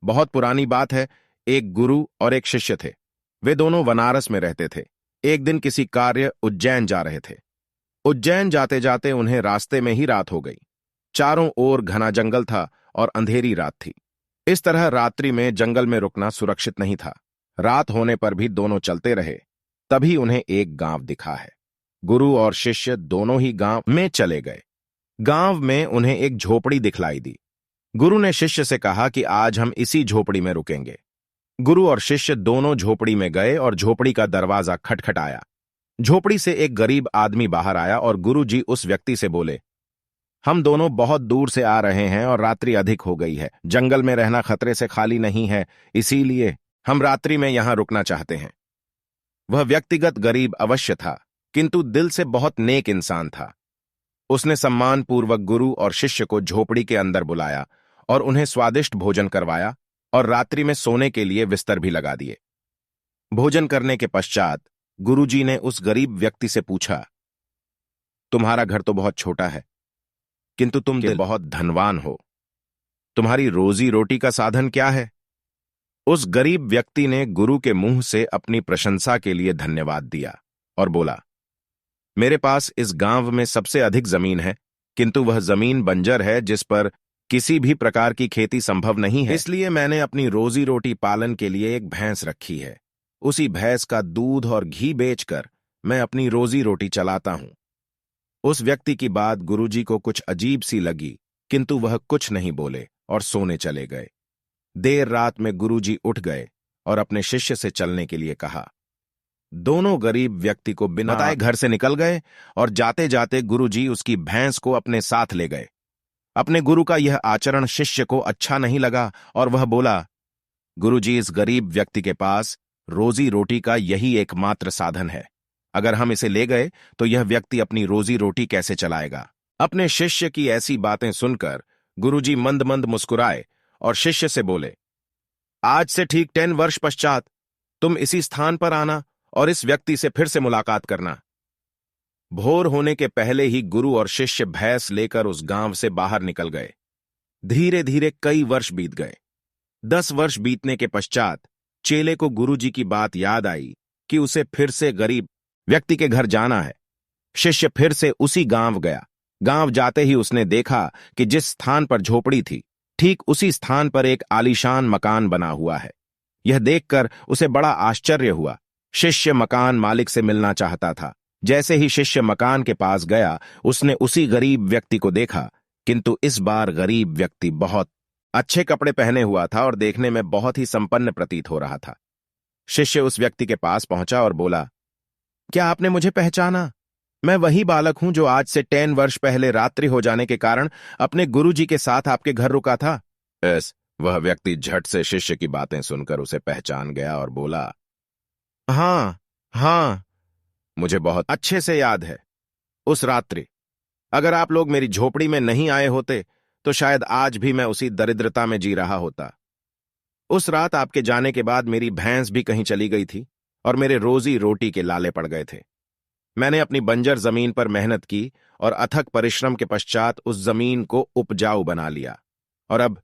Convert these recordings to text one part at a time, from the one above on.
बहुत पुरानी बात है। एक गुरु और एक शिष्य थे। वे दोनों बनारस में रहते थे। एक दिन किसी कार्य उज्जैन जा रहे थे। उज्जैन जाते जाते उन्हें रास्ते में ही रात हो गई। चारों ओर घना जंगल था और अंधेरी रात थी। इस तरह रात्रि में जंगल में रुकना सुरक्षित नहीं था। रात होने पर भी दोनों चलते रहे। तभी उन्हें एक गांव दिखा है। गुरु और शिष्य दोनों ही गांव में चले गए। गांव में उन्हें एक झोपड़ी दिखलाई दी। गुरु ने शिष्य से कहा कि आज हम इसी झोपड़ी में रुकेंगे। गुरु और शिष्य दोनों झोपड़ी में गए और झोपड़ी का दरवाजा खटखटाया। झोपड़ी से एक गरीब आदमी बाहर आया और गुरु जी उस व्यक्ति से बोले, हम दोनों बहुत दूर से आ रहे हैं और रात्रि अधिक हो गई है। जंगल में रहना खतरे से खाली नहीं है, इसीलिए हम रात्रि में यहां रुकना चाहते हैं। वह व्यक्तिगत गरीब अवश्य था, किंतु दिल से बहुत नेक इंसान था। उसने सम्मानपूर्वक गुरु और शिष्य को झोपड़ी के अंदर बुलाया और उन्हें स्वादिष्ट भोजन करवाया और रात्रि में सोने के लिए बिस्तर भी लगा दिए। भोजन करने के पश्चात गुरुजी ने उस गरीब व्यक्ति से पूछा, तुम्हारा घर तो बहुत छोटा है, किंतु तुम बहुत धनवान हो। तुम्हारी रोजी रोटी का साधन क्या है? उस गरीब व्यक्ति ने गुरु के मुंह से अपनी प्रशंसा के लिए धन्यवाद दिया और बोला, मेरे पास इस गांव में सबसे अधिक जमीन है, किंतु वह जमीन बंजर है जिस पर किसी भी प्रकार की खेती संभव नहीं है। इसलिए मैंने अपनी रोजी रोटी पालन के लिए एक भैंस रखी है। उसी भैंस का दूध और घी बेचकर मैं अपनी रोजी रोटी चलाता हूं। उस व्यक्ति की बात गुरुजी को कुछ अजीब सी लगी, किंतु वह कुछ नहीं बोले और सोने चले गए। देर रात में गुरुजी उठ गए और अपने शिष्य से चलने के लिए कहा। दोनों गरीब व्यक्ति को बिना बताए घर से निकल गए और जाते जाते गुरुजी उसकी भैंस को अपने साथ ले गए। अपने गुरु का यह आचरण शिष्य को अच्छा नहीं लगा और वह बोला, गुरुजी, इस गरीब व्यक्ति के पास रोजी रोटी का यही एकमात्र साधन है। अगर हम इसे ले गए तो यह व्यक्ति अपनी रोजी रोटी कैसे चलाएगा? अपने शिष्य की ऐसी बातें सुनकर गुरुजी मंद मंद मुस्कुराए और शिष्य से बोले, आज से ठीक 10 वर्ष पश्चात तुम इसी स्थान पर आना और इस व्यक्ति से फिर से मुलाकात करना। भोर होने के पहले ही गुरु और शिष्य भैंस लेकर उस गांव से बाहर निकल गए। धीरे धीरे कई वर्ष बीत गए। 10 वर्ष बीतने के पश्चात चेले को गुरुजी की बात याद आई कि उसे फिर से गरीब व्यक्ति के घर जाना है। शिष्य फिर से उसी गांव गया। गांव जाते ही उसने देखा कि जिस स्थान पर झोपड़ी थी, ठीक उसी स्थान पर एक आलीशान मकान बना हुआ है। यह देखकर उसे बड़ा आश्चर्य हुआ। शिष्य मकान मालिक से मिलना चाहता था। जैसे ही शिष्य मकान के पास गया, उसने उसी गरीब व्यक्ति को देखा, किंतु इस बार गरीब व्यक्ति बहुत अच्छे कपड़े पहने हुआ था और देखने में बहुत ही संपन्न प्रतीत हो रहा था। शिष्य उस व्यक्ति के पास पहुंचा और बोला, क्या आपने मुझे पहचाना? मैं वही बालक हूं जो आज से 10 वर्ष पहले रात्रि हो जाने के कारण अपने गुरुजी के साथ आपके घर रुका था। वह व्यक्ति झट से शिष्य की बातें सुनकर उसे पहचान गया और बोला, हाँ, मुझे बहुत अच्छे से याद है। उस रात्रि अगर आप लोग मेरी झोपड़ी में नहीं आए होते तो शायद आज भी मैं उसी दरिद्रता में जी रहा होता। उस रात आपके जाने के बाद मेरी भैंस भी कहीं चली गई थी और मेरे रोजी रोटी के लाले पड़ गए थे। मैंने अपनी बंजर जमीन पर मेहनत की और अथक परिश्रम के पश्चात उस जमीन को उपजाऊ बना लिया और अब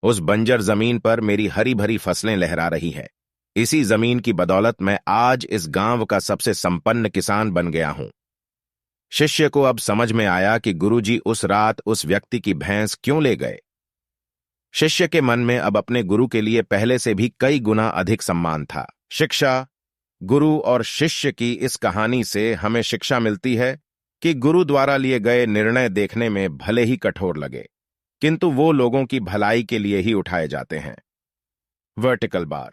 उस बंजर जमीन पर मेरी हरी भरी फसलें लहरा रही है। इसी जमीन की बदौलत मैं आज इस गांव का सबसे संपन्न किसान बन गया हूं। शिष्य को अब समझ में आया कि गुरुजी उस रात उस व्यक्ति की भैंस क्यों ले गए। शिष्य के मन में अब अपने गुरु के लिए पहले से भी कई गुना अधिक सम्मान था। शिक्षा। गुरु और शिष्य की इस कहानी से हमें शिक्षा मिलती है कि गुरु द्वारा लिए गए निर्णय देखने में भले ही कठोर लगे, किंतु वो लोगों की भलाई के लिए ही उठाए जाते हैं। Vertical bar.